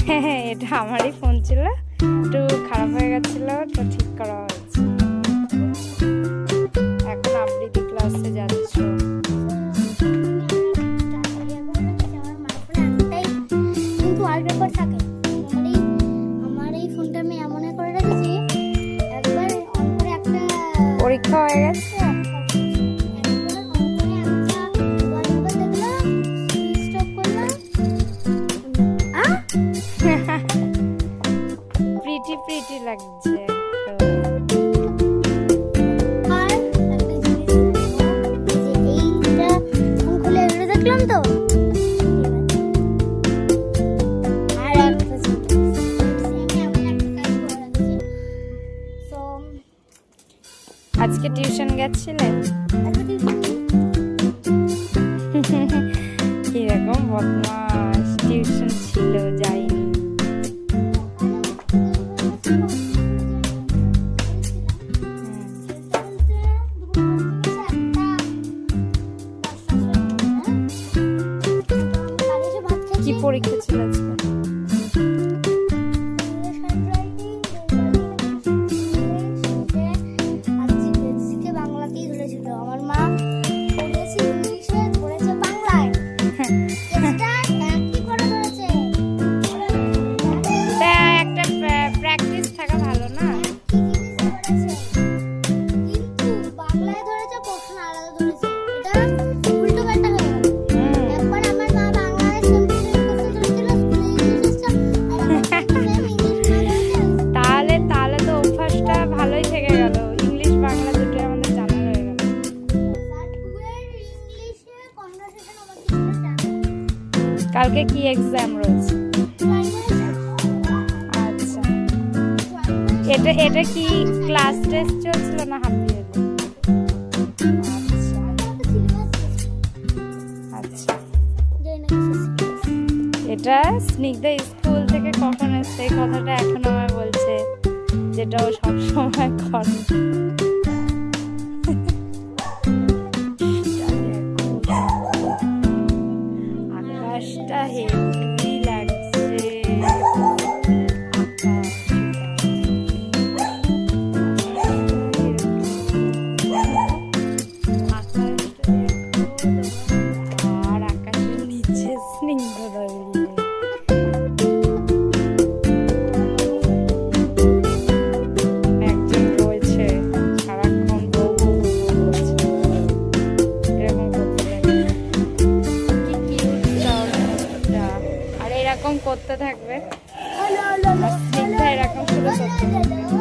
হ্যাঁ, এটা আমারই ফোন ছিল, একটু খারাপ হয়ে গেছিল, তো ঠিক করা হয়েছে। এখন আবৃত্তি ক্লাসে যাচ্ছ? পরীক্ষা হয়ে গেছে? প্রিটি প্রিটি লাগছে। দেখলাম তো আজকে টিউশন গেছিলে? কিরকম বদমাস, টিউশন ছিল যাইনি। কি পরীক্ষা ছিল আজকে? আমার মা পড়িয়েছে ইংলিশে, ধরেছে বাংলায়। একই করে ধরেছে। একটা প্র্যাকটিস থাকা ভালো না? কিন্তু বাংলায় ধরেছে, প্রশ্ন আলাদা ধরেছে। এটা উল্টো পাল্টা হয়ে গেল। একবার আমার মা বাংলায় তাহলে তো অভ্যাসটা ভালোই থেকে গেল, ইংলিশ বাংলা দুটোই আমাদের জানা হয়ে গেল। কালকে কি এক্সাম রয়েছে? আচ্ছা, এটা কি ক্লাস টেস্ট চলছিল না হাফ ইয়ারলি? আচ্ছা, এটা স্নিগ্ধা স্কুল থেকে কখন এসছে এই কথাটা এখন আমায় বলছে, যেটা ও সবসময় করে। আকাশটা হেভি লাগছে। আর আকাশের নিচে স্নিগ্ধ দাঁড়িয়ে। একজন রয়েছে সারাক্ষণ বউ বউ বউ বলছে, এরকম করতে লাগে। কি কিউট সাউন্ডটা, আর এরকম করতে থাকবে। আর স্নিগ্ধা এরকম শুরু করতে থাকবে।